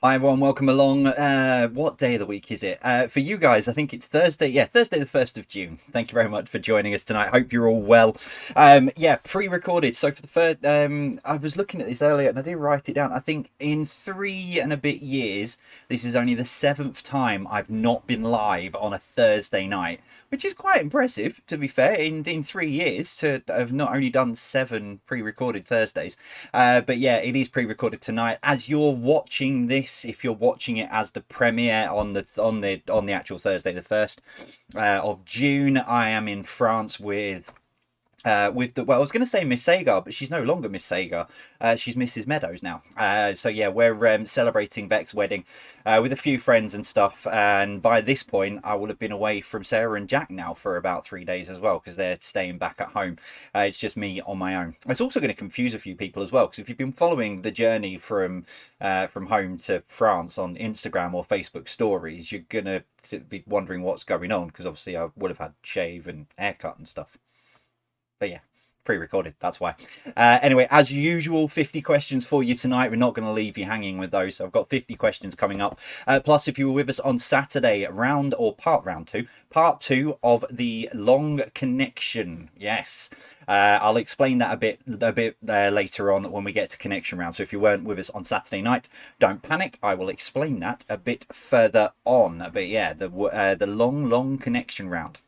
Hi everyone, welcome along. What day of the week is it? For you guys, I think it's Thursday. Yeah, Thursday the 1st of June. Thank you very much for joining us tonight. Hope you're all well. Yeah, pre-recorded. So for the first, I was looking at this earlier and I did write it down. I think in 3 and a bit years, this is only the seventh time I've not been live on a Thursday night, which is quite impressive, to be fair, in 3 years to have not only done seven pre-recorded Thursdays. But yeah, it is pre-recorded tonight. As you're watching this, if you're watching it as the premiere on the actual Thursday, the 1st of June, I am in France with the well, I was going to say Miss Sagar, but she's no longer Miss Sagar. She's Mrs. Meadows now. So yeah, we're celebrating Beck's wedding with a few friends and stuff. And by this point, I will have been away from Sarah and Jack now for about 3 days as well because they're staying back at home. It's just me on my own. It's also going to confuse a few people as well because if you've been following the journey from home to France on Instagram or Facebook stories, you're gonna be wondering what's going on because obviously I would have had shave and haircut and stuff. But yeah, pre-recorded, that's why. Anyway, as usual, 50 questions for you tonight. We're not going to leave you hanging with those. So I've got 50 questions coming up. Plus, if you were with us on Saturday, part two of the long connection. Yes. I'll explain that a bit later on when we get to connection round. So if you weren't with us on Saturday night, don't panic. I will explain that a bit further on. But yeah, the long connection round.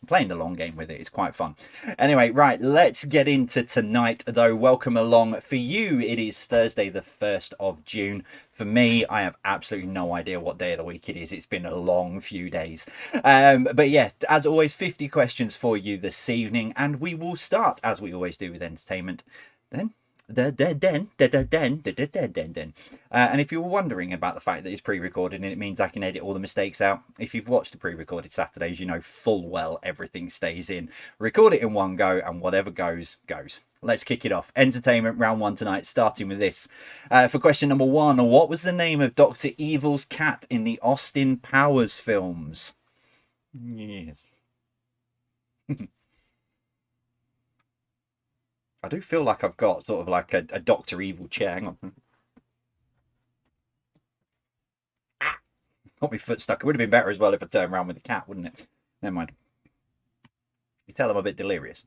Playing the long game with it is quite fun. Anyway, right, let's get into tonight, though. Welcome along. For you, it is Thursday, the 1st of June. For me, I have absolutely no idea what day of the week it is. It's been a long few days. But yeah, as always, 50 questions for you this evening, and we will start, as we always do, with entertainment. Then and if you were wondering about the fact that it's pre-recorded and it means I can edit all the mistakes out, if you've watched the pre-recorded Saturdays, you know full well everything stays in. Record it in one go, and whatever goes, goes. Let's kick it off. Entertainment round one tonight, starting with this. For question number one, what was the name of Dr. Evil's cat in the Austin Powers films? Yes. I do feel like I've got sort of like a Dr. Evil chair. Hang on. Got my foot stuck. It would have been better as well if I turned around with the cat, wouldn't it? Never mind. You tell I'm a bit delirious.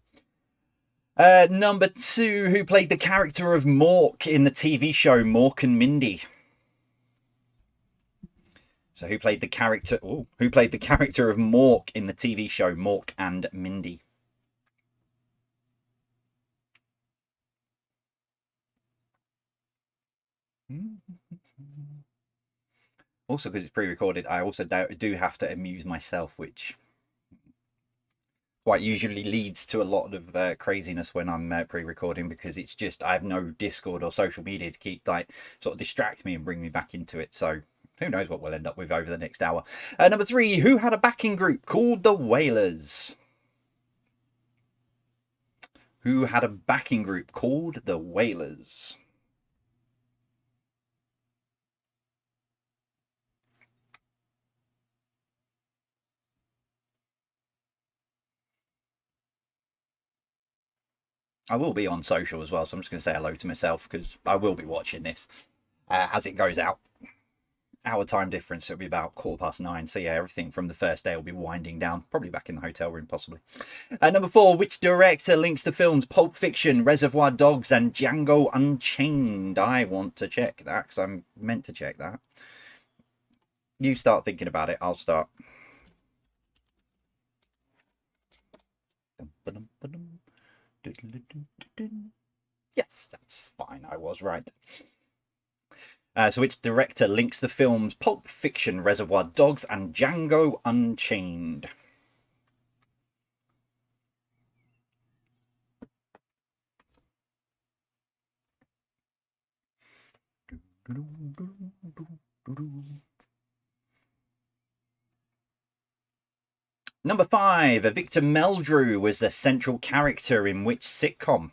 Number two, who played the character of Mork in the TV show Mork and Mindy? So who played the character? Ooh, who played the character of Mork in the TV show Mork and Mindy? Also, because it's pre-recorded, I also do have to amuse myself, which quite usually leads to a lot of craziness when I'm pre-recording because it's just I have no Discord or social media to keep like sort of distract me and bring me back into it. So who knows what we'll end up with over the next hour. Number three, who had a backing group called the Whalers? Who had a backing group called the Whalers? I will be on social as well, so I'm just going to say hello to myself because I will be watching this as it goes out. Hour time difference, it'll be about 9:15. So yeah, everything from the first day will be winding down, probably back in the hotel room, possibly. Number four, which director links to films Pulp Fiction, Reservoir Dogs, and Django Unchained? I want to check that because I'm meant to check that. You start thinking about it, I'll start. Yes, that's fine. I was right. So which director links the films Pulp Fiction, Reservoir Dogs, and Django Unchained? Number five, Victor Meldrew was the central character in which sitcom?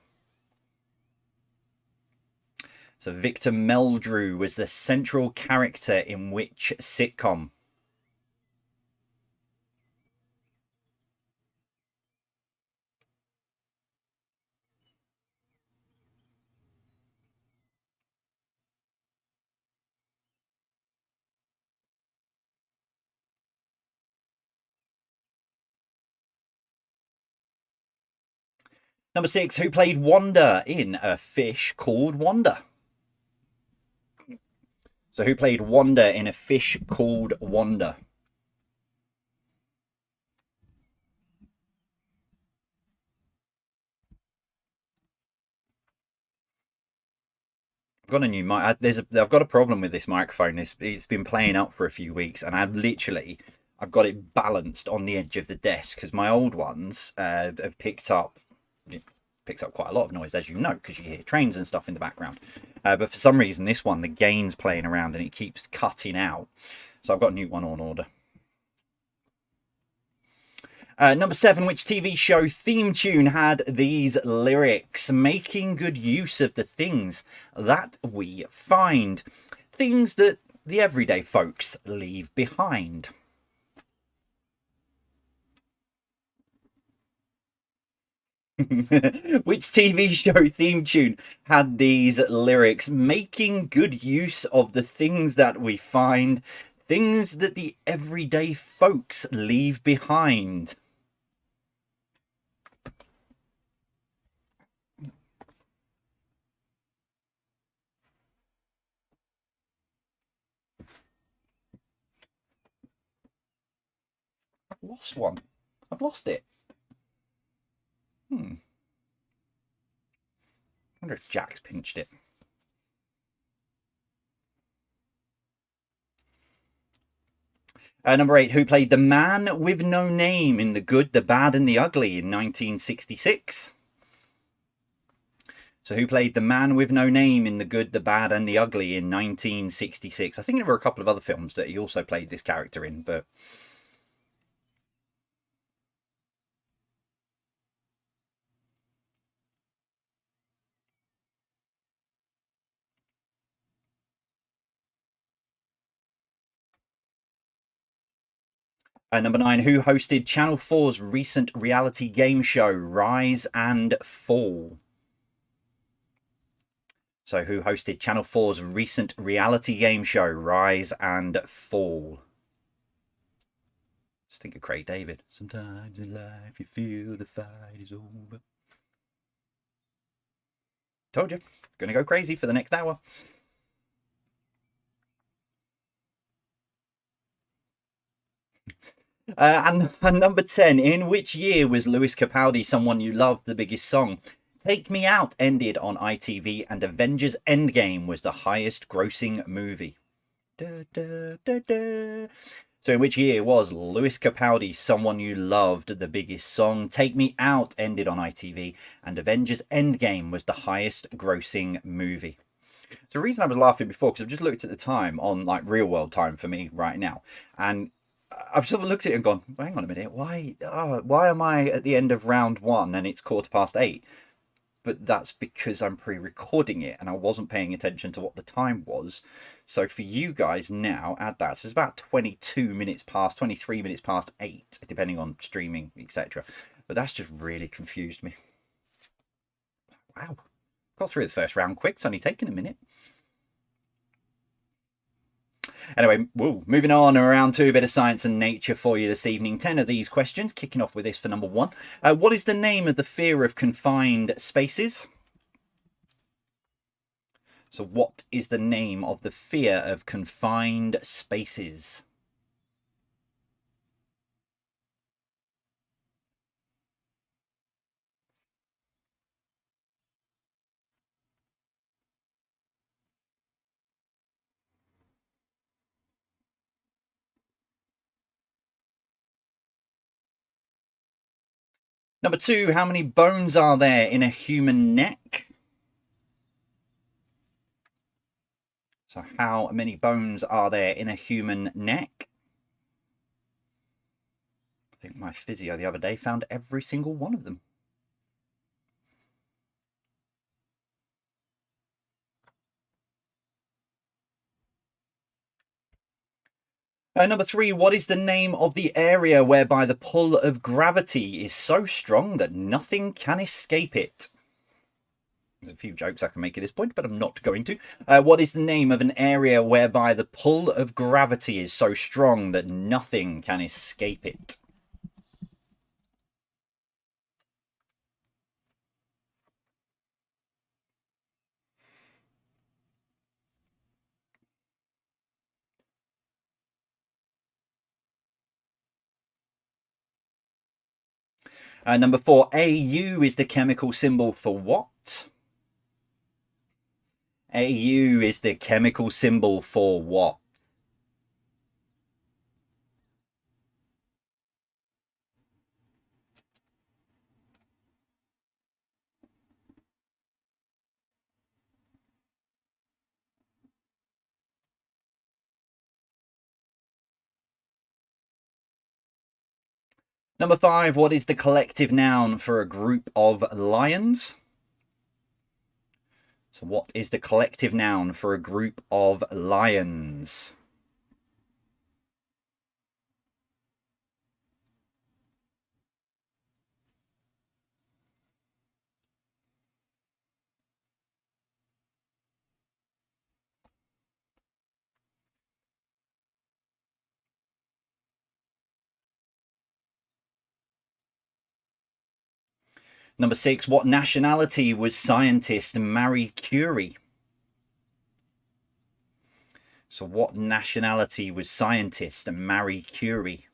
So Victor Meldrew was the central character in which sitcom? Number 6, who played Wanda in A Fish Called Wanda? So who played Wanda in A Fish Called Wanda? I've got a new mic. I've got a problem with this microphone. It's been playing up for a few weeks, and I've got it balanced on the edge of the desk because my old ones have picked up quite a lot of noise, as you know, because you hear trains and stuff in the background. But for some reason, this one, the gain's playing around and it keeps cutting out. So I've got a new one on order. Number 7, which TV show theme tune had these lyrics? Making good use of the things that we find. Things that the everyday folks leave behind. Which TV show theme tune had these lyrics? Making good use of the things that we find. Things that the everyday folks leave behind. I've lost one. I've lost it. I wonder if Jack's pinched it. Number 8, who played the man with no name in The Good, the Bad and the Ugly in 1966? So who played the man with no name in The Good, the Bad and the Ugly in 1966? I think there were a couple of other films that he also played this character in, but... Number 9, who hosted Channel 4's recent reality game show, Rise and Fall? So who hosted Channel 4's recent reality game show, Rise and Fall? Just think of Craig David. Sometimes in life you feel the fight is over. Told you. Gonna go crazy for the next hour. And number 10, in which year was Lewis Capaldi Someone You Love the biggest song? Take Me Out ended on ITV and Avengers Endgame was the highest grossing movie. Da, da, da, da. So in which year was Lewis Capaldi Someone You Loved the biggest song? Take Me Out ended on ITV and Avengers Endgame was the highest grossing movie. So the reason I was laughing before, because I've just looked at the time on like real world time for me right now, and I've sort of looked at it and gone, hang on a minute, why am I at the end of round 1 and it's 8:15? But that's because I'm pre-recording it and I wasn't paying attention to what the time was. So for you guys now, add that. So it's about 23 minutes past 8, depending on streaming, etc. But that's just really confused me. Wow. Got through the first round quick. It's only taken a minute. Anyway, moving on around 2, a bit of science and nature for you this evening. 10 of these questions, kicking off with this for number 1. What is the name of the fear of confined spaces? So what is the name of the fear of confined spaces? Number 2, how many bones are there in a human neck? So how many bones are there in a human neck? I think my physio the other day found every single one of them. Number 3, what is the name of the area whereby the pull of gravity is so strong that nothing can escape it? There's a few jokes I can make at this point, but I'm not going to. What is the name of an area whereby the pull of gravity is so strong that nothing can escape it? Number 4, AU is the chemical symbol for what? AU is the chemical symbol for what? Number 5, what is the collective noun for a group of lions? So what is the collective noun for a group of lions? Number 6, what nationality was scientist Marie Curie? So what nationality was scientist Marie Curie?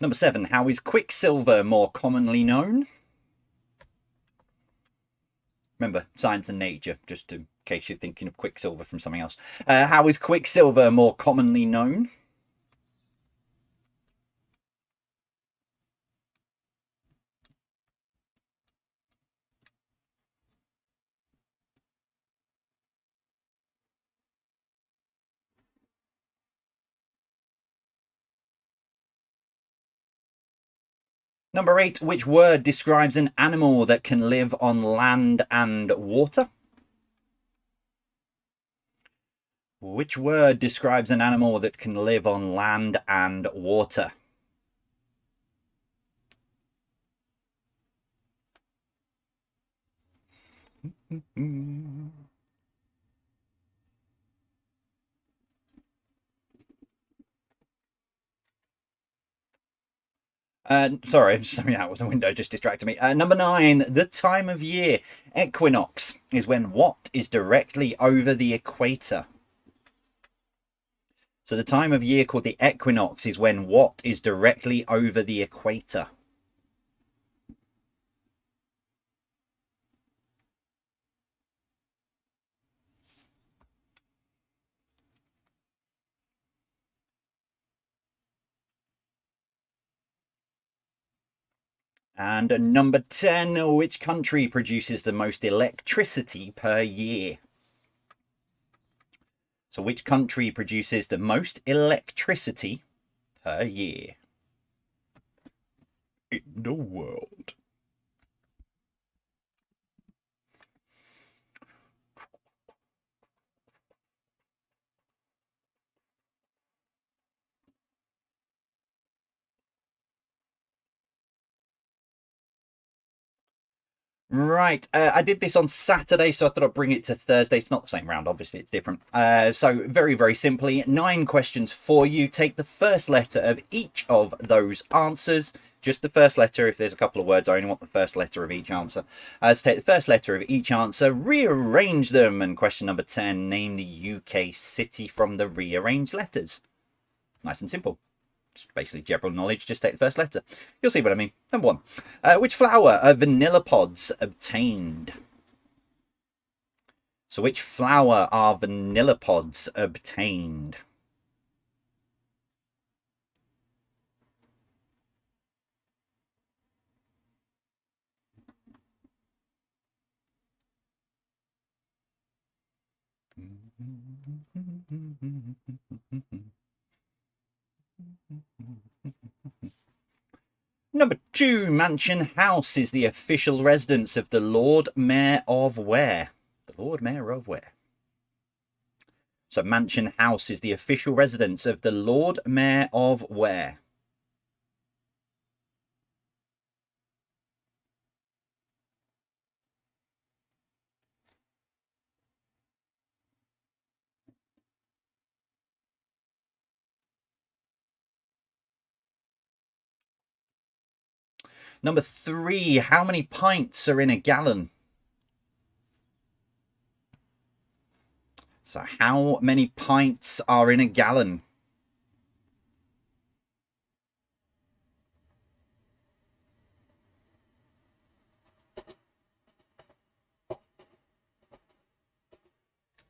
Number 7, how is quicksilver more commonly known? Remember, science and nature, just in case you're thinking of quicksilver from something else. How is quicksilver more commonly known? Number 8, which word describes an animal that can live on land and water? Which word describes an animal that can live on land and water? Sorry, something out of the window just distracted me. Number 9, the time of year. Equinox is when what is directly over the equator? So the time of year called the equinox is when what is directly over the equator? And number 10, which country produces the most electricity per year? So which country produces the most electricity per year in the world? Right, I did this on Saturday, so I thought I'd bring it to Thursday. It's not the same round, obviously, it's different. So, very, very simply, 9 questions for you. Take the first letter of each of those answers. Just the first letter. If there's a couple of words, I only want the first letter of each answer. So take the first letter of each answer, rearrange them, and question number 10, name the UK city from the rearranged letters. Nice and simple. Just basically general knowledge, just take the first letter. You'll see what I mean. Number 1. Which flower are vanilla pods obtained? So which flower are vanilla pods obtained? Number 2, Mansion House is the official residence of the Lord Mayor of where? The Lord Mayor of where? So Mansion House is the official residence of the Lord Mayor of where? Number 3, how many pints are in a gallon? So how many pints are in a gallon?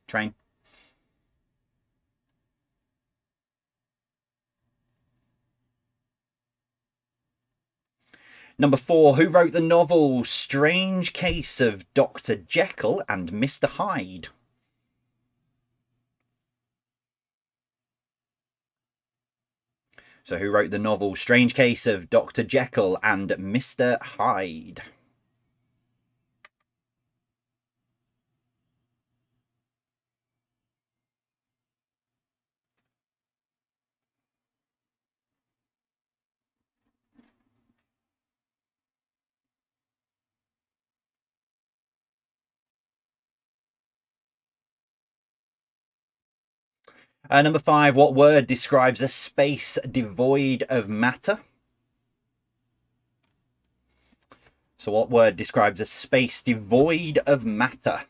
Train. Number 4, who wrote the novel Strange Case of Dr. Jekyll and Mr. Hyde? So who wrote the novel Strange Case of Dr. Jekyll and Mr. Hyde? Number 5, what word describes a space devoid of matter? So what word describes a space devoid of matter?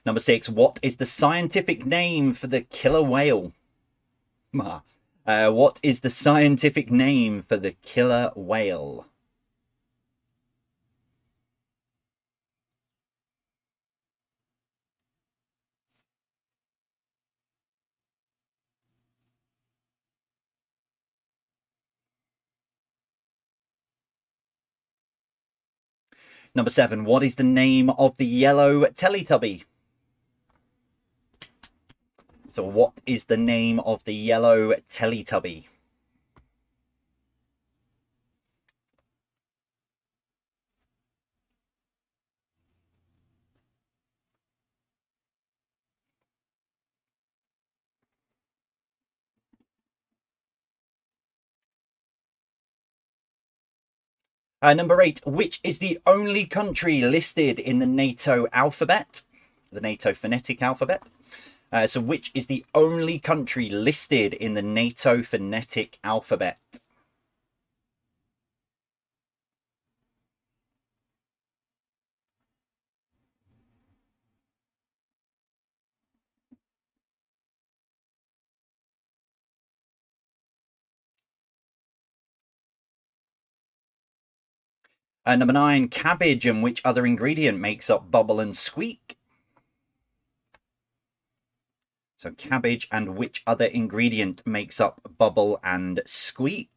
Number 6, what is the scientific name for the killer whale? What is the scientific name for the killer whale? Number 7, what is the name of the yellow Teletubby? So what is the name of the yellow Teletubby? Number 8, which is the only country listed in the NATO alphabet? The NATO phonetic alphabet. So which is the only country listed in the NATO phonetic alphabet? Number 9, cabbage and which other ingredient makes up bubble and squeak? So cabbage and which other ingredient makes up bubble and squeak?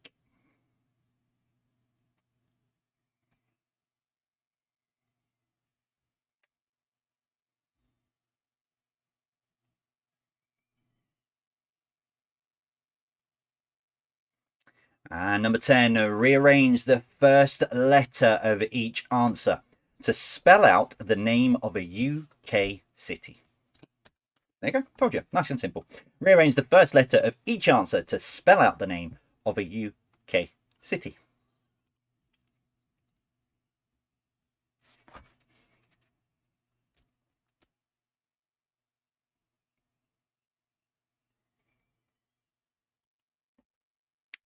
And number 10, rearrange the first letter of each answer to spell out the name of a UK city. There you go, told you, nice and simple. Rearrange the first letter of each answer to spell out the name of a UK city.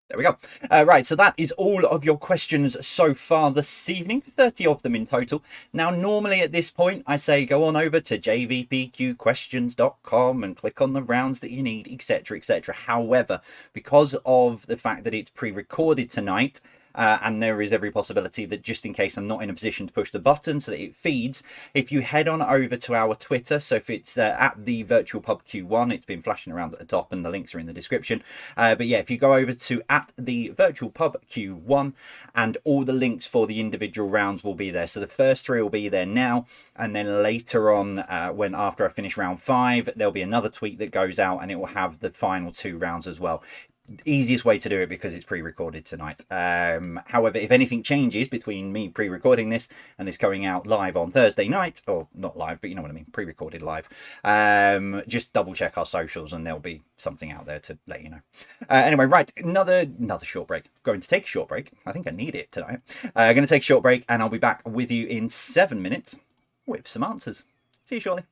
There we go. Right, so that is all of your questions so far this evening, 30 of them in total. Now, normally at this point, I say go on over to jvpqquestions.com and click on the rounds that you need, etc., etc. However, because of the fact that it's pre-recorded tonight, and there is every possibility that just in case I'm not in a position to push the button so that it feeds, if you head on over to our Twitter, so if it's at the virtual pub Q1, it's been flashing around at the top and the links are in the description. But yeah, if you go over to at the virtual pub Q1, and all the links for the individual rounds will be there. So the first 3 will be there now, and then later on, when after I finish round 5, there'll be another tweet that goes out and it will have the final 2 rounds as well. easiest way to do it because it's pre-recorded tonight. However, if anything changes between me pre-recording this and this going out live on Thursday night, or not live, but you know what I mean, pre-recorded live, just double check our socials and there'll be something out there to let you know. Anyway, right, another short break. Going to take a short break. I think I need it tonight. Going to take a short break, and I'll be back with you in 7 minutes with some answers. See you shortly.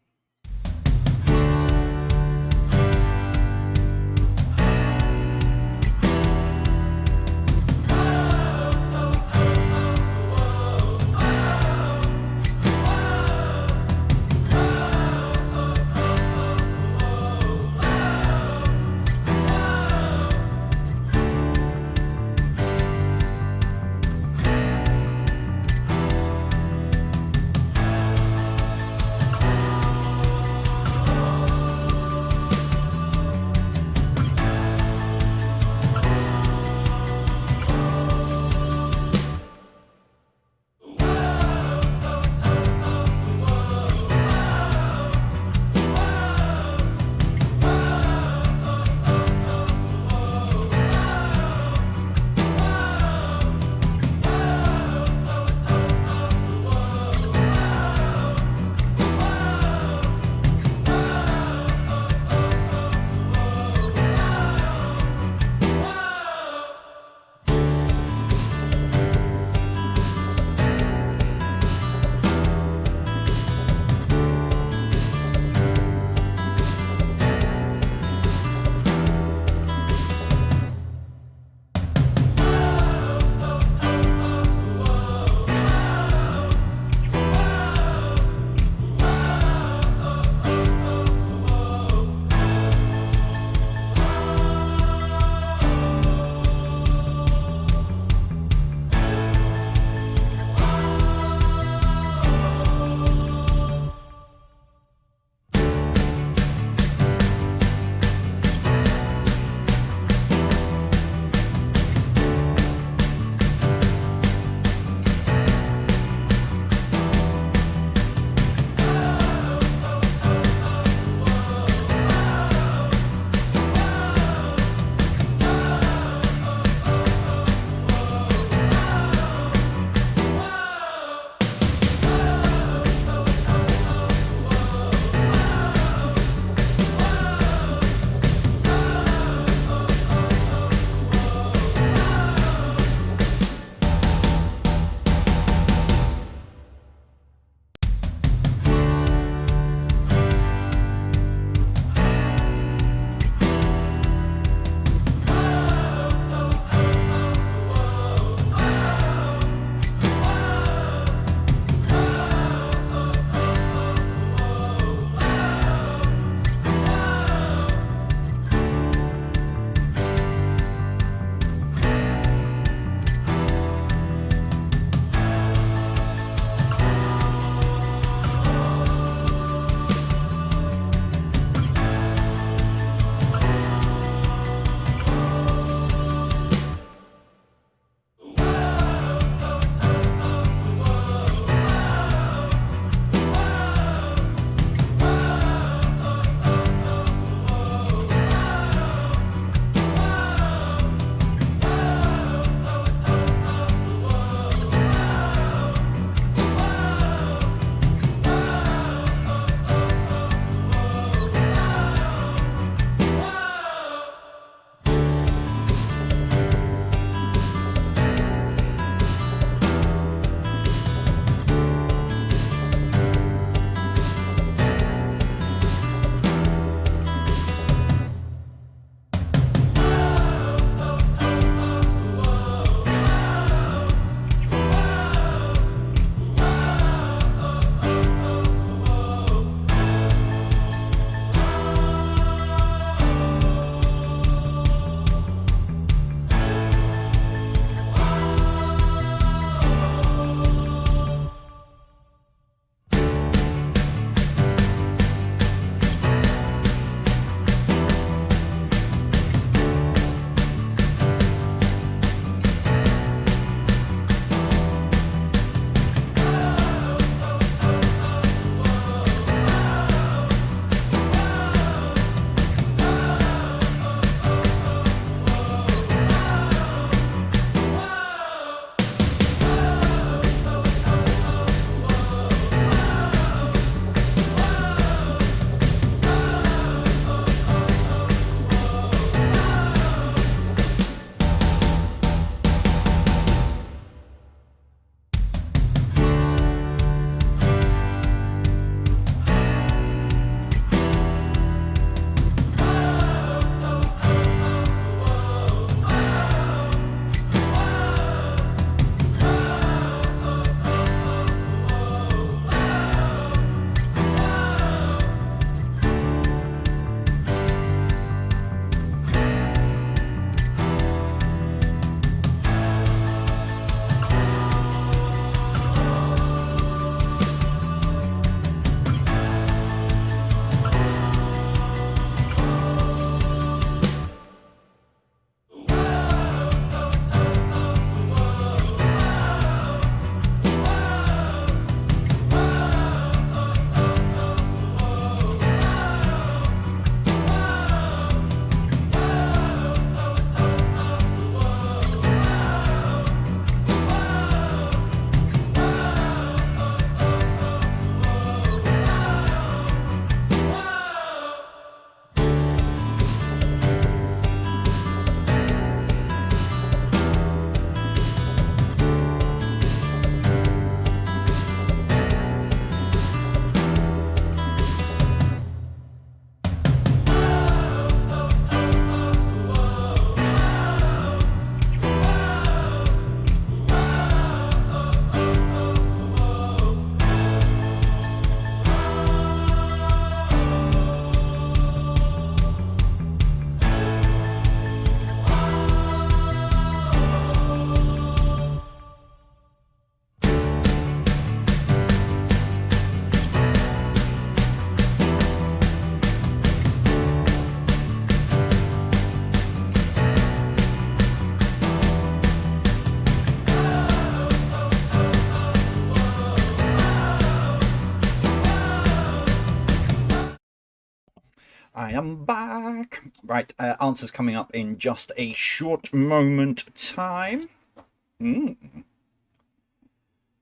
I am back. Right, answers coming up in just a short moment time.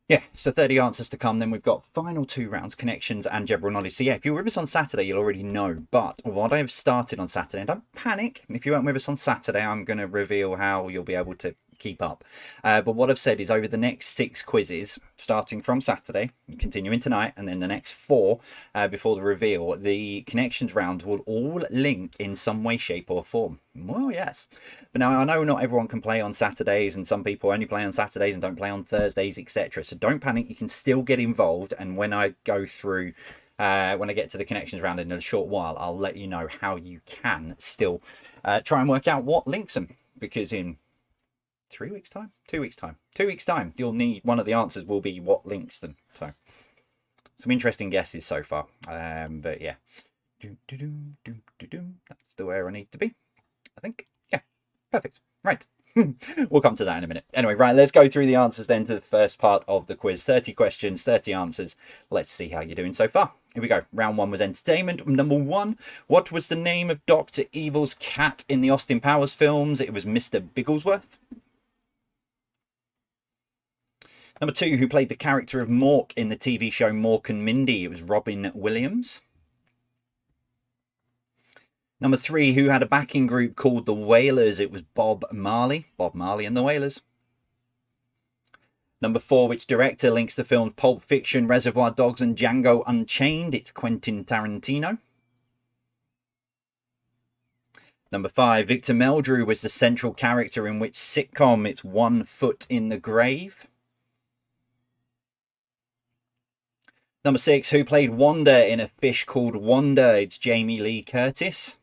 Yeah, so 30 answers to come. Then we've got final 2 rounds, connections and general knowledge. So yeah, if you're with us on Saturday, you'll already know. But what I've started on Saturday, and don't panic. If you weren't with us on Saturday, I'm going to reveal how you'll be able to keep up. But what I've said is over the next 6 quizzes, starting from Saturday, continuing tonight, and then the next 4 before the reveal, the connections round will all link in some way, shape or form. Well, yes. But now I know not everyone can play on Saturdays, and some people only play on Saturdays and don't play on Thursdays, etc. So don't panic. You can still get involved. And when I go through, when I get to the connections round in a short while, I'll let you know how you can still try and work out what links them. Because in 3 weeks' time, 2 weeks' time, 2 weeks' time, you'll need one of the answers will be what links them. So some interesting guesses so far. But yeah, that's the where I need to be. I think. Yeah, perfect. Right. We'll come to that in a minute. Anyway, right, let's go through the answers then to the first part of the quiz. 30 questions, 30 answers. Let's see how you're doing so far. Here we go. Round 1 was entertainment. Number 1, what was the name of Dr. Evil's cat in the Austin Powers films? It was Mr. Bigglesworth. Number 2, who played the character of Mork in the TV show Mork and Mindy? It was Robin Williams. Number 3, who had a backing group called the Wailers? It was Bob Marley. Bob Marley and the Wailers. Number 4, which director links the films Pulp Fiction, Reservoir Dogs and Django Unchained? It's Quentin Tarantino. Number 5, Victor Meldrew was the central character in which sitcom? It's One Foot in the Grave. Number 6, who played Wanda in A Fish Called Wanda? It's Jamie Lee Curtis.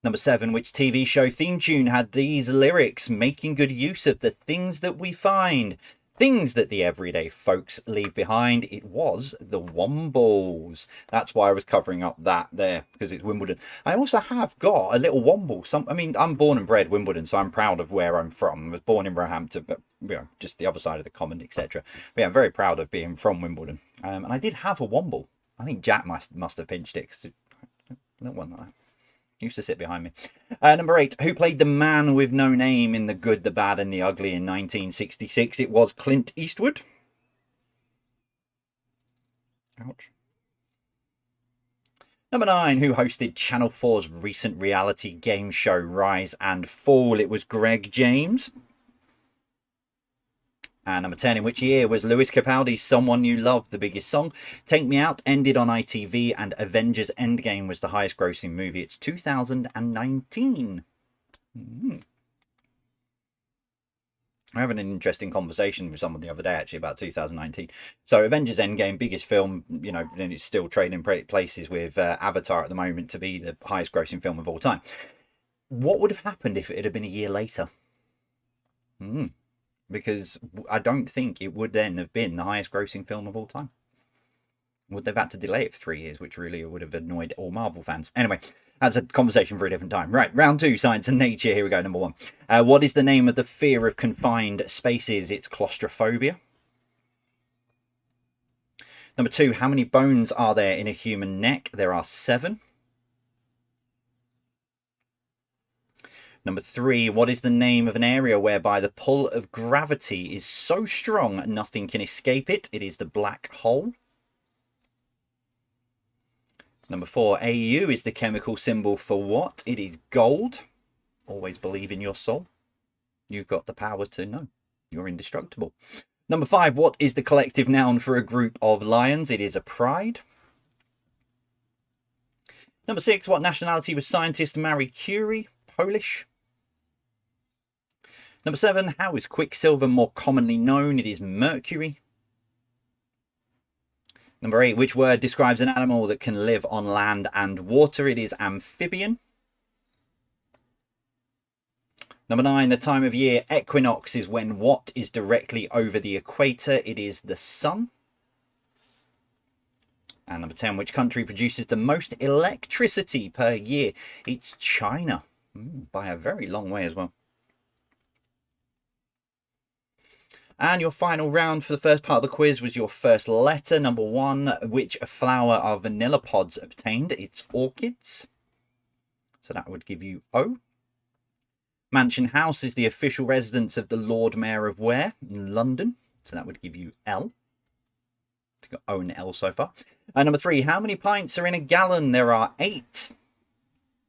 Number 7, which TV show theme tune had these lyrics? Making good use of the things that we find, things that the everyday folks leave behind. It was the Wombles. That's why I was covering up that there, because it's Wimbledon. I also have got a little Womble. I mean, I'm born and bred Wimbledon, so I'm proud of where I'm from. I was born in Roehampton, but you know, just the other side of the common, etc. But yeah, I'm very proud of being from Wimbledon. And I did have a Womble. I think Jack must have pinched it, 'cause a little one like that used to sit behind me. Number 8, who played the man with no name in The Good, the Bad and the Ugly in 1966? It was Clint Eastwood. Ouch. Number 9, who hosted Channel 4's recent reality game show Rise and Fall? It was Greg James. And number 10, in which year was Lewis Capaldi's Someone You Love the biggest song? Take Me Out ended on ITV, and Avengers Endgame was the highest grossing movie. It's 2019. I'm having an interesting conversation with someone the other day, actually, about 2019. So Avengers Endgame, biggest film, you know, and it's still trading places with Avatar at the moment to be the highest grossing film of all time. What would have happened if it had been a year later? Because I don't think it would then have been the highest grossing film of all time. Would they've had to delay it for 3 years, which really would have annoyed all Marvel fans. Anyway, that's a conversation for a different time. Right, round 2, science and nature. Here we go, number 1. What is the name of the fear of confined spaces? It's claustrophobia. Number 2, how many bones are there in a human neck? There are 7. Number 3, what is the name of an area whereby the pull of gravity is so strong nothing can escape it? It is the black hole. Number 4, AU is the chemical symbol for what? It is gold. Always believe in your soul. You've got the power to know. You're indestructible. Number 5, what is the collective noun for a group of lions? It is a pride. Number 6, what nationality was scientist Marie Curie? Polish. Number 7, how is quicksilver more commonly known? It is mercury. Number 8, which word describes an animal that can live on land and water? It is amphibian. Number 9, the time of year equinox is when what is directly over the equator? It is the sun. And number 10, which country produces the most electricity per year? It's China, by a very long way as well. And your final round for the first part of the quiz was your first letter, number 1. Which flower are vanilla pods obtained? It's orchids. So that would give you O. Mansion House is the official residence of the Lord Mayor of where? In London. So that would give you L. Got O and L so far. Number 3, how many pints are in a gallon? There are 8.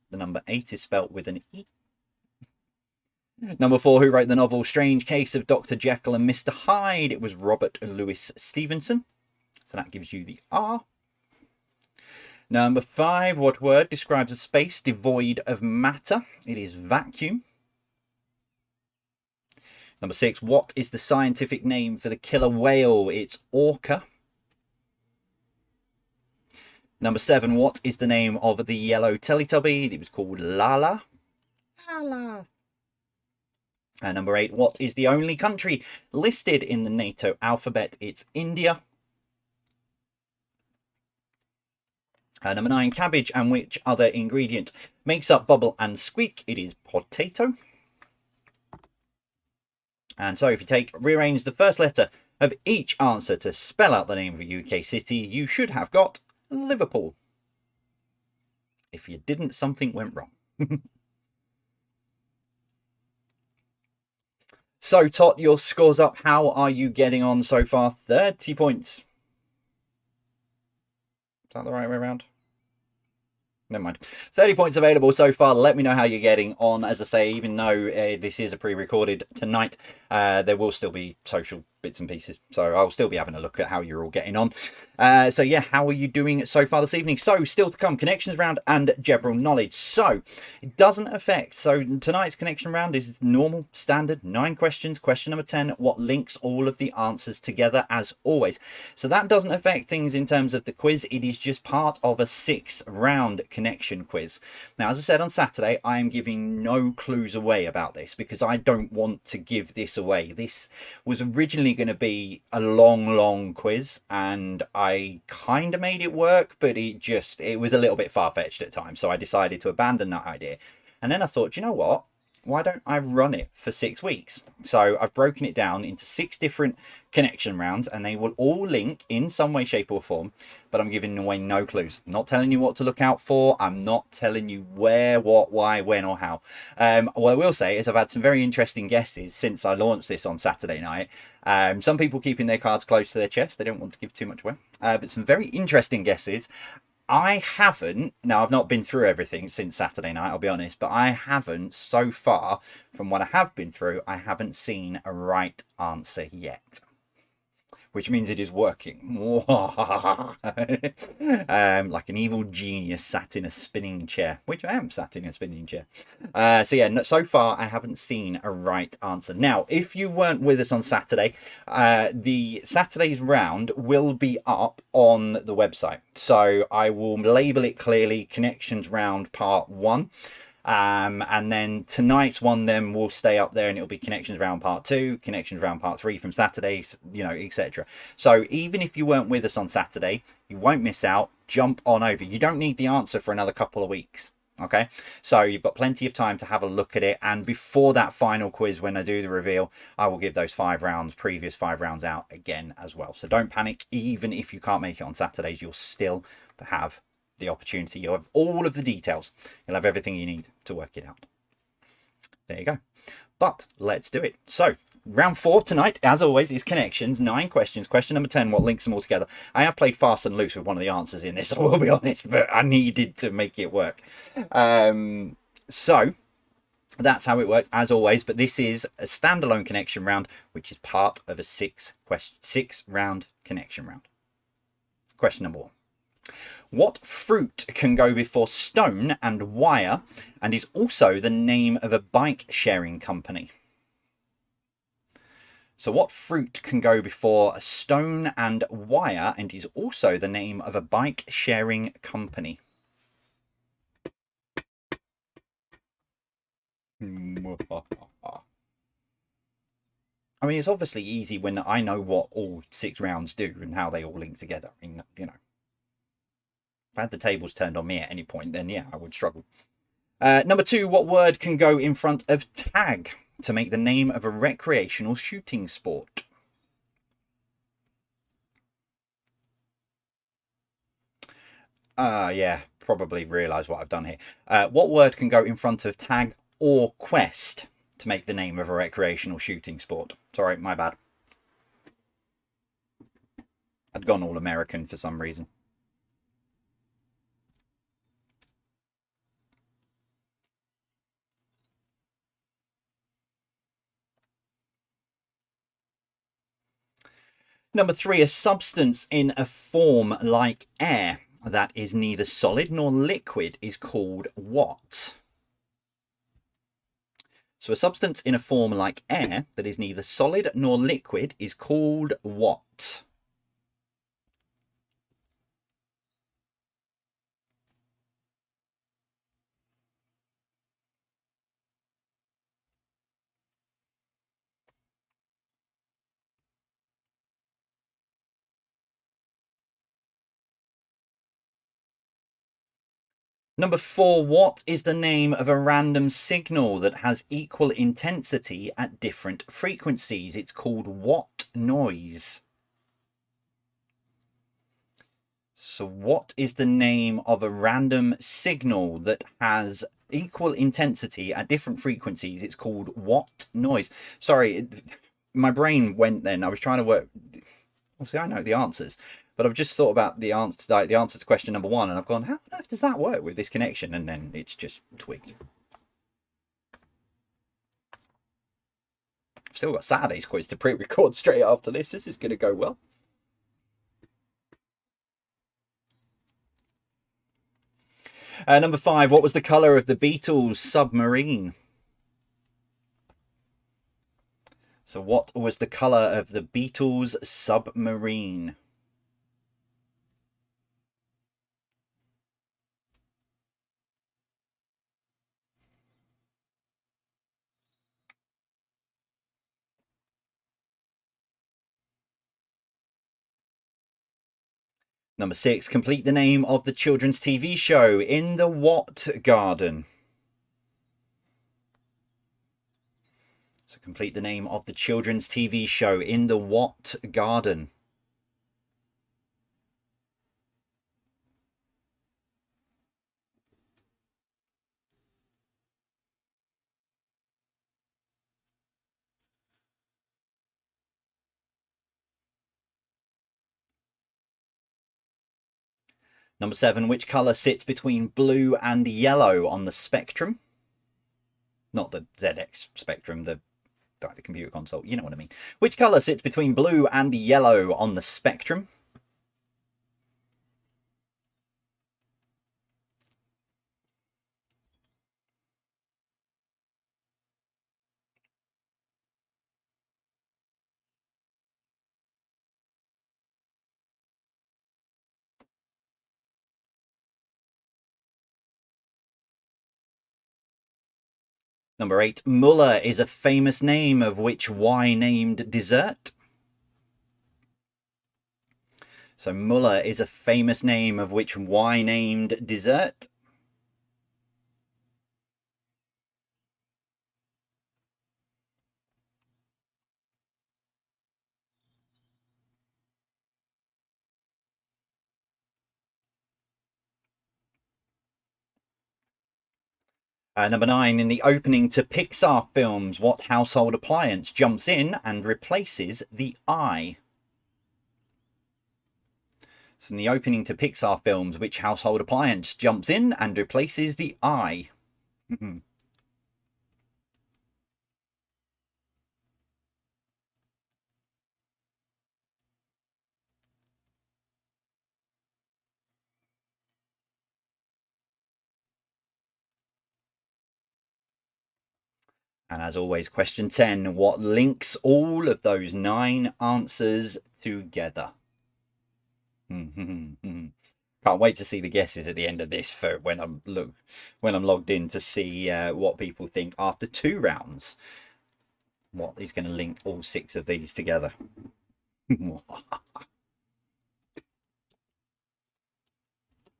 The number 8 is spelt with an E. Number 4, who wrote the novel Strange Case of Dr. Jekyll and Mr. Hyde? It was Robert Louis Stevenson. So that gives you the R. Number 5, what word describes a space devoid of matter? It is vacuum. Number 6, what is the scientific name for the killer whale? It's orca. Number 7, what is the name of the yellow Teletubby? It was called Lala. Lala. And number 8, what is the only country listed in the NATO alphabet? It's India. Number 9, cabbage and which other ingredient makes up bubble and squeak? It is potato. And so if you rearrange the first letter of each answer to spell out the name of a UK city, you should have got Liverpool. If you didn't, something went wrong. So, Tot, your score's up. How are you getting on so far? 30 points. Is that the right way around? Never mind. 30 points available so far. Let me know how you're getting on. As I say, even though this is a pre-recorded tonight, there will still be social bits and pieces. So I'll still be having a look at how you're all getting on. So yeah, how are you doing so far this evening? So still to come, connections round and general knowledge. So it doesn't affect. So tonight's connection round is normal, standard, 9 questions. Question number 10, what links all of the answers together as always. So that doesn't affect things in terms of the quiz. It is just part of a 6-round connection quiz. Now, as I said on Saturday, I am giving no clues away about this because I don't want to give this away. This was originally going to be a long quiz and I kind of made it work, but it was a little bit far-fetched at times, so I decided to abandon that idea. And then I thought, you know what, why don't I run it for 6 weeks? So I've broken it down into 6 different connection rounds and they will all link in some way, shape or form, but I'm giving away no clues. I'm not telling you what to look out for. I'm not telling you where, what, why, when or how. What I will say is I've had some very interesting guesses since I launched this on Saturday night. Some people keeping their cards close to their chest. They don't want to give too much away. But some very interesting guesses. I've not been through everything since Saturday night, I'll be honest, but I haven't so far, from what I have been through, I haven't seen a right answer yet. Which means it is working. Like an evil genius sat in a spinning chair, which I am sat in a spinning chair. So yeah, so far I haven't seen a right answer. Now, if you weren't with us on Saturday, the Saturday's round will be up on the website. So I will label it clearly, Connections Round Part 1. And then tonight's one then will stay up there and it'll be Connections Round Part 2, Connections Round Part 3 from Saturday, etc. So even if you weren't with us on Saturday, you won't miss out. Jump on over. You don't need the answer for another couple of weeks. Okay, so you've got plenty of time to have a look at it. And before that final quiz, when I do the reveal, I will give those previous 5 rounds out again as well. So don't panic. Even if you can't make it on Saturdays, you'll still have the opportunity. You'll have all of the details. You'll have everything you need to work it out. There you go. But let's do it. So round 4 tonight, as always, is connections. 9 questions. Question number 10, what links them all together? I have played fast and loose with one of the answers in this, I will be honest, but I needed to make it work. So that's how it works, as always. But this is a standalone connection round, which is part of a 6-round connection round. Question number 1. What fruit can go before stone and wire and is also the name of a bike sharing company? So what fruit can go before a stone and wire and is also the name of a bike sharing company? I mean, it's obviously easy when I know what all 6 rounds do and how they all link together. I mean, you know. If I had the tables turned on me at any point, then yeah, I would struggle. Number 2, what word can go in front of tag to make the name of a recreational shooting sport? Yeah, probably realise what I've done here. What word can go in front of tag or quest to make the name of a recreational shooting sport? Sorry, my bad. I'd gone all American for some reason. Number 3, a substance in a form like air that is neither solid nor liquid is called what? So a substance in a form like air that is neither solid nor liquid is called what? Number 4, what is the name of a random signal that has equal intensity at different frequencies? It's called what noise? So what is the name of a random signal that has equal intensity at different frequencies? It's called what noise? Sorry, my brain went then. I was trying to work. Obviously, I know the answers, but I've just thought about the answer, like the answer to question number 1, and I've gone, how on earth does that work with this connection? And then it's just twigged. I've still got Saturday's quiz to pre-record straight after this. This is going to go well. Number 5, what was the colour of the Beatles' submarine? So what was the colour of the Beatles' submarine? Number 6, complete the name of the children's TV show In the What Garden? So complete the name of the children's TV show In the What Garden? Number 7, which colour sits between blue and yellow on the spectrum? Not the ZX spectrum, the computer console, you know what I mean. Which colour sits between blue and yellow on the spectrum? Number 8, Muller is a famous name of which Y-named dessert? So Muller is a famous name of which Y-named dessert? Number 9, in the opening to Pixar films, what household appliance jumps in and replaces the eye? So in the opening to Pixar films, which household appliance jumps in and replaces the eye? And as always, question 10, what links all of those 9 answers together? Can't wait to see the guesses at the end of this for when I'm logged in to see what people think after 2 rounds. What is going to link all 6 of these together? To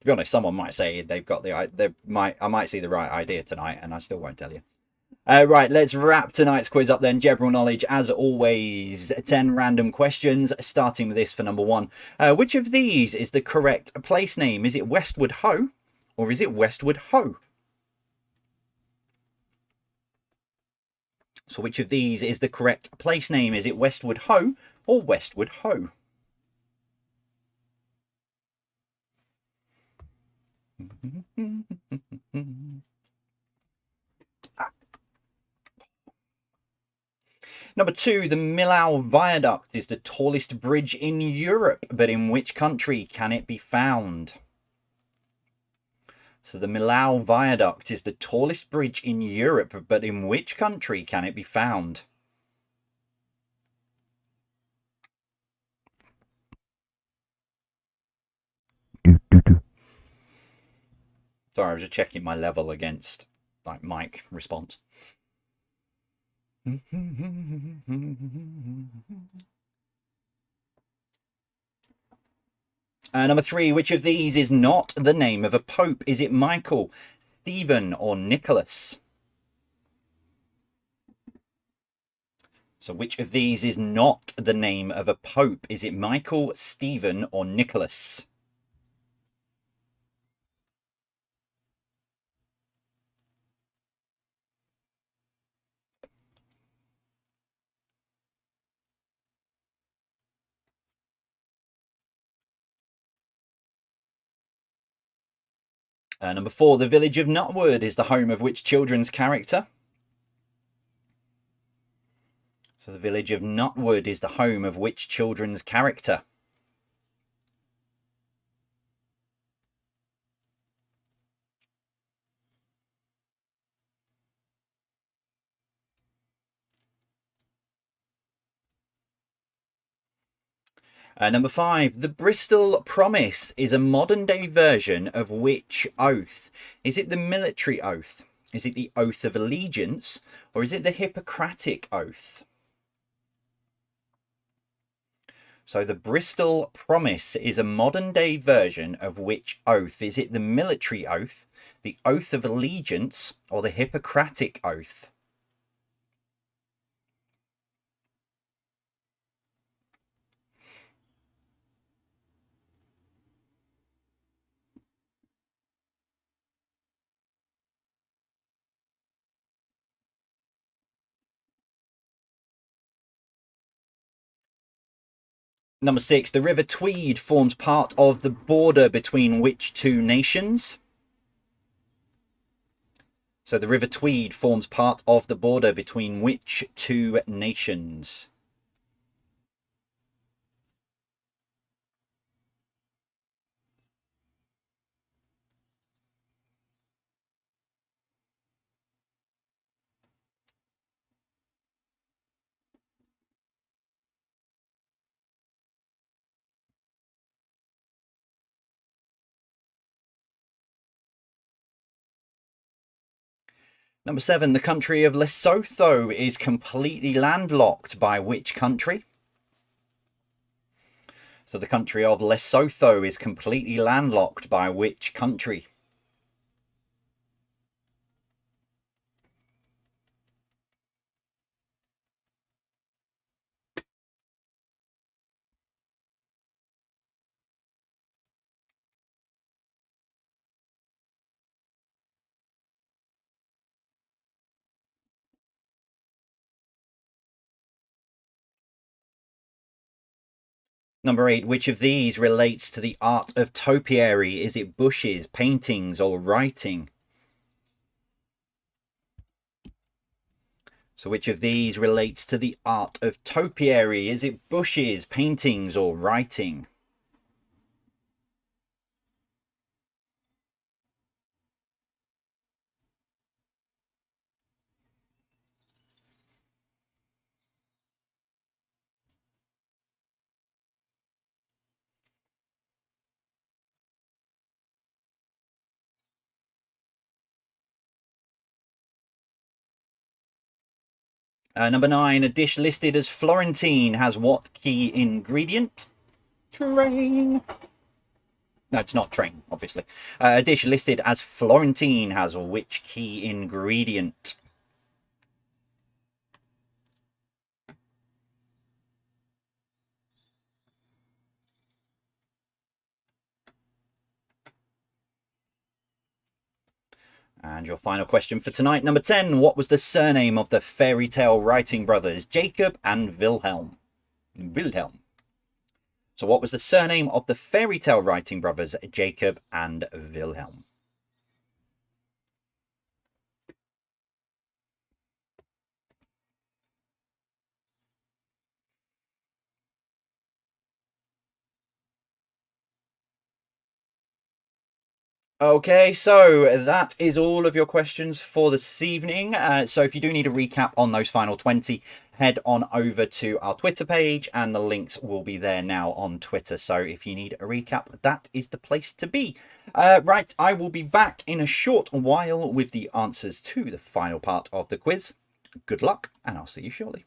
be honest, someone might say they've got I might see the right idea tonight, and I still won't tell you. Right, let's wrap tonight's quiz up then. General knowledge, as always, 10 random questions, starting with this for number one. Which of these is the correct place name? Is it Westward Ho or is it Westward Ho? So which of these is the correct place name? Is it Westward Ho or Westward Ho? Number two, the Millau Viaduct is the tallest bridge in Europe, but in which country can it be found? So the Millau Viaduct is the tallest bridge in Europe, but in which country can it be found? Sorry, I was just checking my level against like mic response. Number three, which of these is not the name of a pope? Is it Michael, Stephen, or Nicholas? So which of these is not the name of a pope? Is it Michael, Stephen, or Nicholas? Number four, the village of Nutwood is the home of which children's character? So the village of Nutwood is the home of which children's character? Number five, the Bristol Promise is a modern day version of which oath? Is it the military oath? Is it the oath of allegiance? Or is it the Hippocratic oath? So the Bristol Promise is a modern day version of which oath? Is it the military oath, the oath of allegiance, or the Hippocratic oath? Number six, the River Tweed forms part of the border between which two nations? So the River Tweed forms part of the border between which two nations? Number seven, the country of Lesotho is completely landlocked by which country? So the country of Lesotho is completely landlocked by which country? Number eight, which of these relates to the art of topiary? Is it bushes, paintings, or writing? So which of these relates to the art of topiary? Is it bushes, paintings, or writing? Number nine, a dish listed as Florentine has what key ingredient? Train. No, it's not train, obviously. A dish listed as Florentine has which key ingredient? And your final question for tonight, number 10. What was the surname of the fairy tale writing brothers, Jacob and Wilhelm? Wilhelm. So what was the surname of the fairy tale writing brothers, Jacob and Wilhelm? Okay, so that is all of your questions for this evening. So if you do need a recap on those final 20, head on over to our Twitter page and the links will be there now on Twitter. So if you need a recap, that is the place to be. Right, I will be back in a short while with the answers to the final part of the quiz. Good luck, and I'll see you shortly.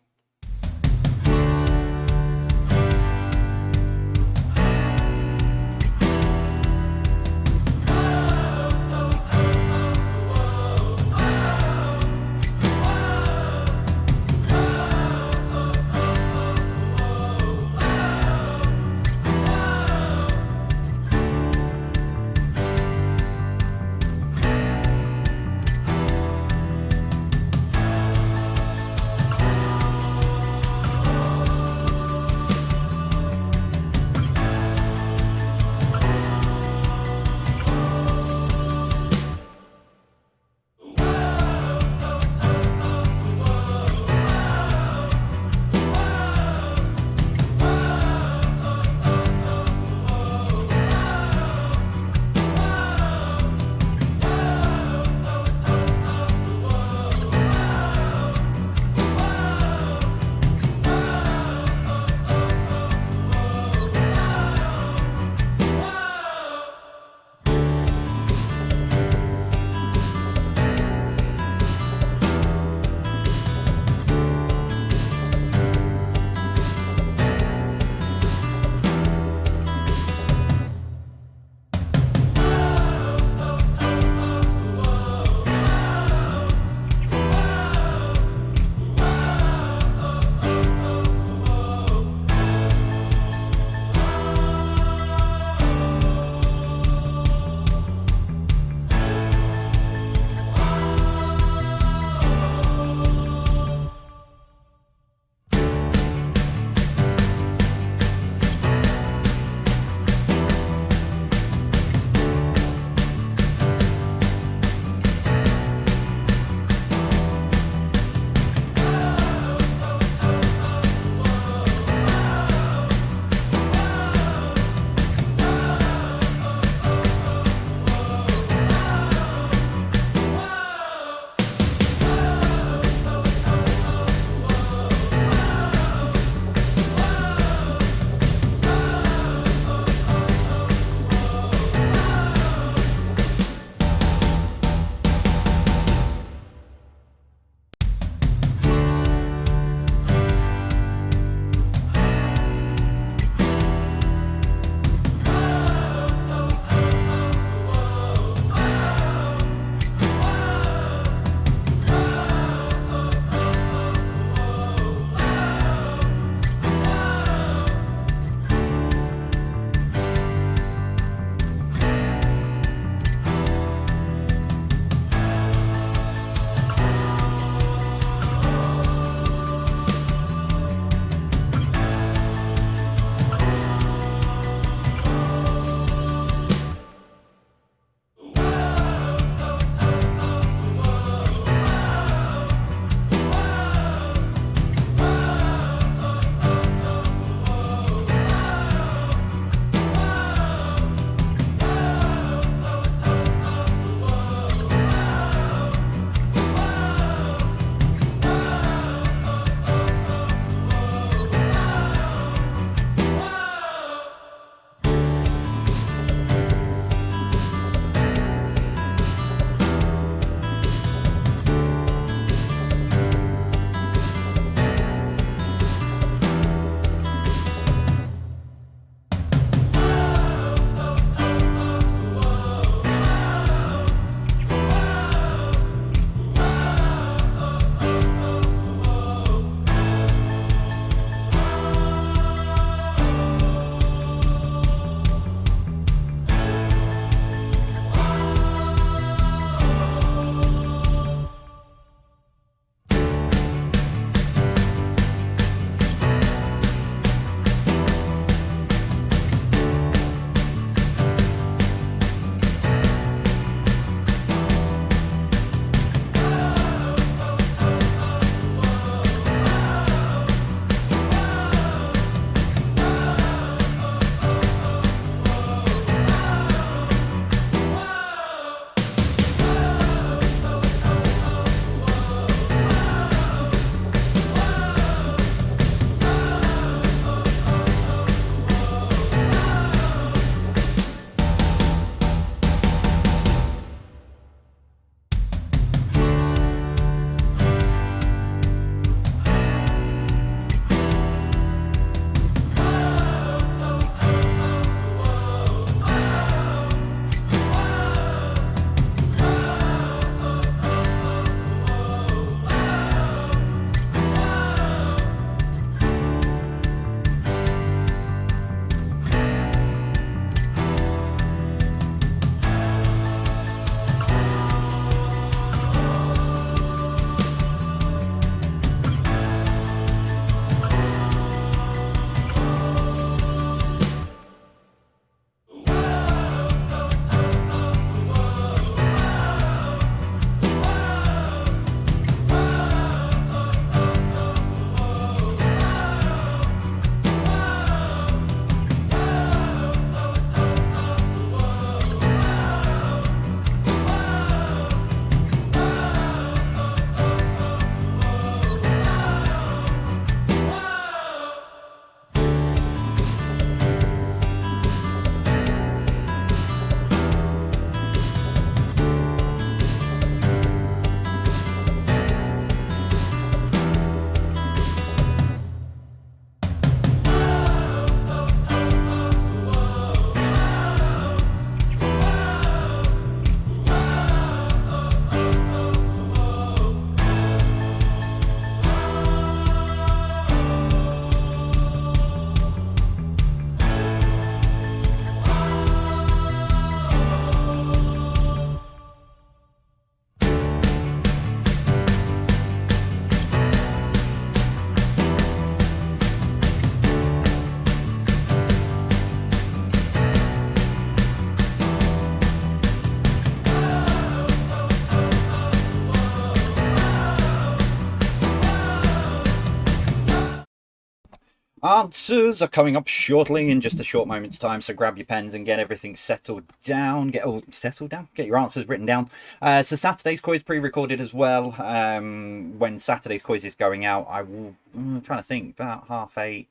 Answers are coming up shortly in just a short moment's time, so grab your pens and get everything settled down. Get your answers written down. So Saturday's quiz pre-recorded as well. When Saturday's quiz is going out, I will. I'm trying to think, about 8:30.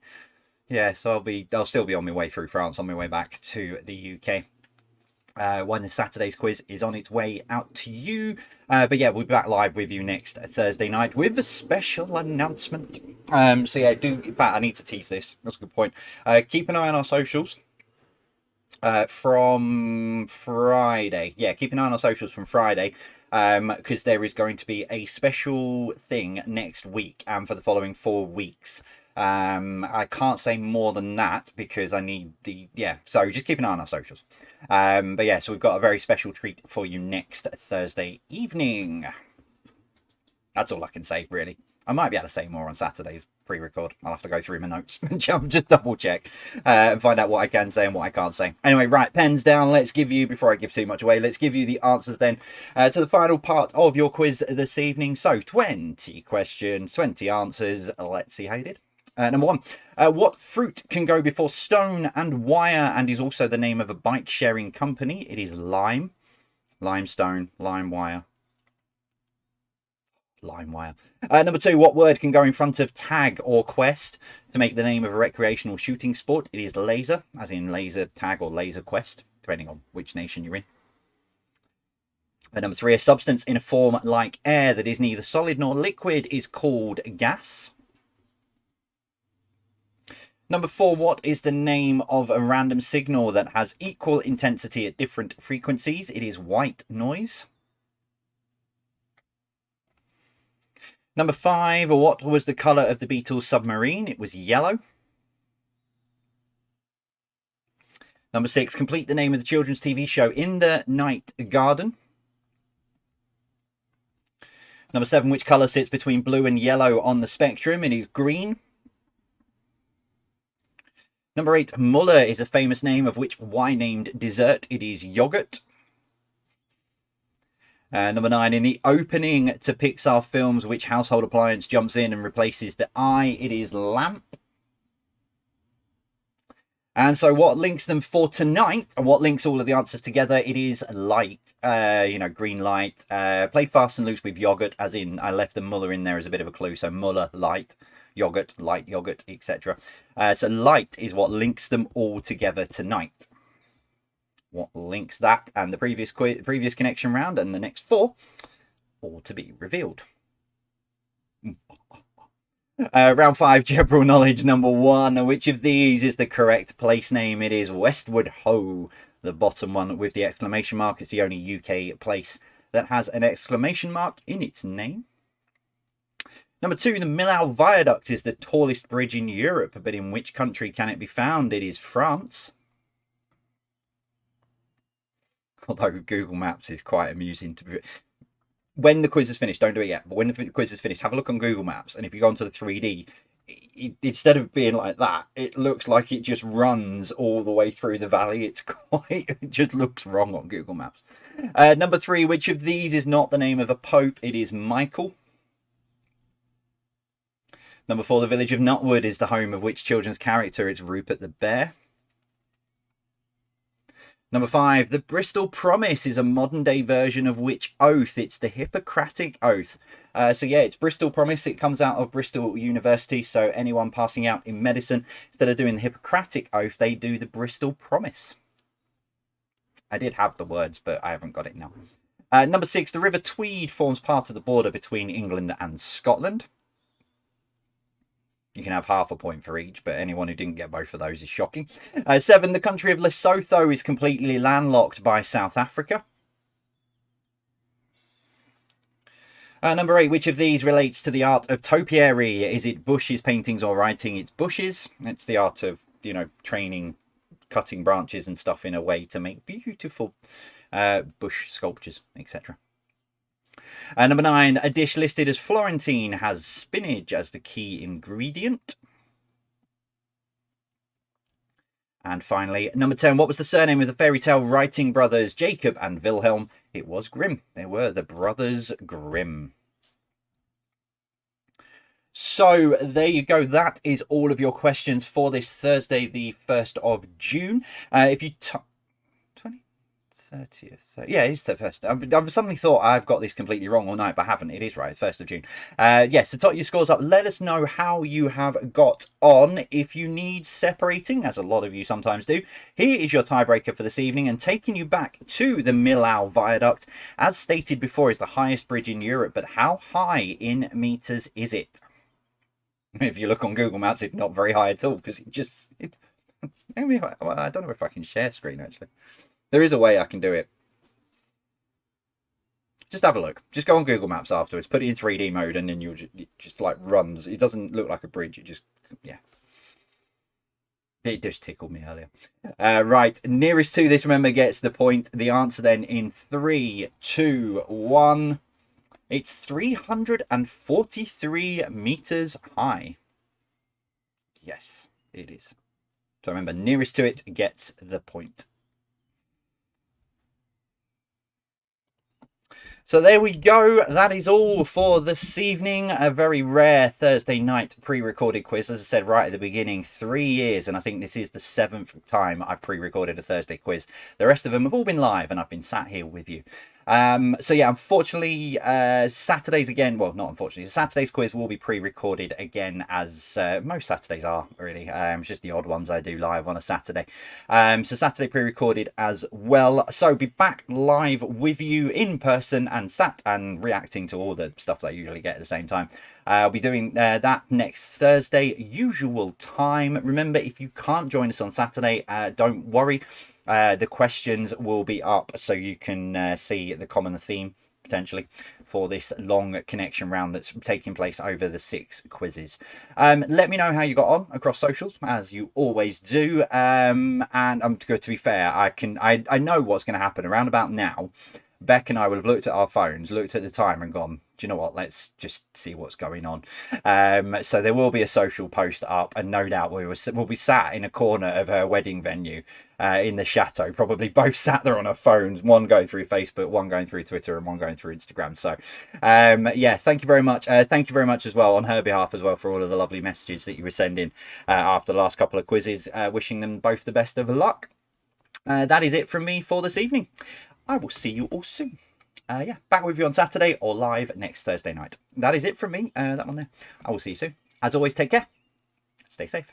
Yeah, so I'll still be on my way through France, on my way back to the UK. When the Saturday's quiz is on its way out to you. But yeah, we'll be back live with you next Thursday night with a special announcement. So yeah, in fact, I need to tease this. That's a good point. Keep an eye on our socials from Friday. Yeah, keep an eye on our socials from Friday. Because there is going to be a special thing next week and for the following 4 weeks. I can't say more than that because I need so just keep an eye on our socials. But yeah, so we've got a very special treat for you next Thursday evening. That's all I can say, really. I might be able to say more on Saturday's pre-record. I'll have to go through my notes and just double check and find out what I can say and what I can't say. Anyway, right, pens down. Let's give you, before I give too much away, let's give you the answers then to the final part of your quiz this evening. So 20 questions, 20 answers. Let's see how you did. Number 1, what fruit can go before stone and wire and is also the name of a bike sharing company? It is lime, limestone, lime wire. LimeWire. Number 2, what word can go in front of tag or quest to make the name of a recreational shooting sport? It is laser, as in laser tag or laser quest, depending on which nation you're in. Number 3, a substance in a form like air that is neither solid nor liquid is called gas. Number 4, what is the name of a random signal that has equal intensity at different frequencies? It is white noise. Number 5, what was the colour of the Beatles' submarine? It was yellow. Number 6, complete the name of the children's TV show In the Night Garden. Number 7, which colour sits between blue and yellow on the spectrum? It is green. Number 8, Muller is a famous name of which wine-named dessert? It is yogurt. Number 9, in the opening to Pixar films, which household appliance jumps in and replaces the eye? It is lamp. And so what links them for tonight, and what links all of the answers together? It is light, green light. Played fast and loose with yogurt, as in I left the Muller in there as a bit of a clue. So Muller, light, light yogurt, etc. So light is what links them all together tonight. What links that and the previous connection round and the next 4 all to be revealed. Round 5, general knowledge number 1. Which of these is the correct place name? It is Westward Ho, the bottom one with the exclamation mark. It's the only UK place that has an exclamation mark in its name. Number 2, the Millau Viaduct is the tallest bridge in Europe, but in which country can it be found? It is France. Although Google Maps is quite amusing to. When the quiz is finished, don't do it yet, but when the quiz is finished, have a look on Google Maps, and if you go onto the 3D, instead of being like that, it looks like it just runs all the way through the valley. It just looks wrong on Google Maps. Number 3, which of these is not the name of a pope? It is Michael. Number 4, the village of Nutwood is the home of which children's character? It's Rupert the Bear. Number 5, the Bristol Promise is a modern-day version of which oath? It's the Hippocratic Oath. So yeah, it's Bristol Promise. It comes out of Bristol University. So anyone passing out in medicine, instead of doing the Hippocratic Oath, they do the Bristol Promise. I did have the words, but I haven't got it now. Number 6, the River Tweed forms part of the border between England and Scotland. You can have half a point for each, but anyone who didn't get both of those is shocking. 7, the country of Lesotho is completely landlocked by South Africa. Number 8, which of these relates to the art of topiary? Is it bushes, paintings, or writing? It's bushes. It's the art of, training, cutting branches and stuff in a way to make beautiful bush sculptures, etc. Number 9, a dish listed as Florentine has spinach as the key ingredient. And finally, number 10, what was the surname of the fairy tale writing brothers Jacob and Wilhelm? It was Grimm. They were the Brothers Grimm. So there you go. That is all of your questions for this Thursday, the 1st of June. If you 20 30th. Yeah, it's the first. I've suddenly thought I've got this completely wrong all night, but I haven't. It is right, 1st of June. Yes, so tot your scores up. Let us know how you have got on. If you need separating, as a lot of you sometimes do, here is your tiebreaker for this evening, and taking you back to the Millau Viaduct. As stated before, is the highest bridge in Europe, but how high in meters is it? If you look on Google Maps, it's not very high at all, because I don't know if I can share screen, actually. There is a way I can do it. Just have a look. Just go on Google Maps afterwards. Put it in 3D mode, and then it just like runs. It doesn't look like a bridge. It just, yeah. It just tickled me earlier. Right, nearest to this, remember, gets the point. The answer then in 3, 2, 1. It's 343 meters high. Yes, it is. So remember, nearest to it gets the point. So there we go. That is all for this evening. A very rare Thursday night pre-recorded quiz. As I said right at the beginning, 3 years, and I think this is the 7th time I've pre-recorded a Thursday quiz. The rest of them have all been live, and I've been sat here with you. So yeah, unfortunately, Saturdays again. Well, not unfortunately, Saturday's quiz will be pre-recorded again, as most Saturdays are really. It's just the odd ones I do live on a Saturday. So Saturday pre-recorded as well. So be back live with you in person and sat and reacting to all the stuff that I usually get at the same time. I'll be doing that next Thursday, usual time. Remember, if you can't join us on Saturday, don't worry. The questions will be up, so you can see the common theme potentially for this long connection round that's taking place over the 6 quizzes. Let me know how you got on across socials, as you always do. And to be fair, I know what's going to happen around about now. Beck and I would have looked at our phones, looked at the timer, and gone, do you know what, let's just see what's going on. So there will be a social post up, and no doubt we'll be sat in a corner of her wedding venue in the chateau, probably both sat there on our phones, one going through Facebook, one going through Twitter, and one going through Instagram. So yeah, thank you very much. Thank you very much as well on her behalf as well for all of the lovely messages that you were sending after the last couple of quizzes, wishing them both the best of luck. That is it from me for this evening. I will see you all soon. Yeah, back with you on Saturday or live next Thursday night. That is it from me. That one there. I will see you soon. As always, take care. Stay safe.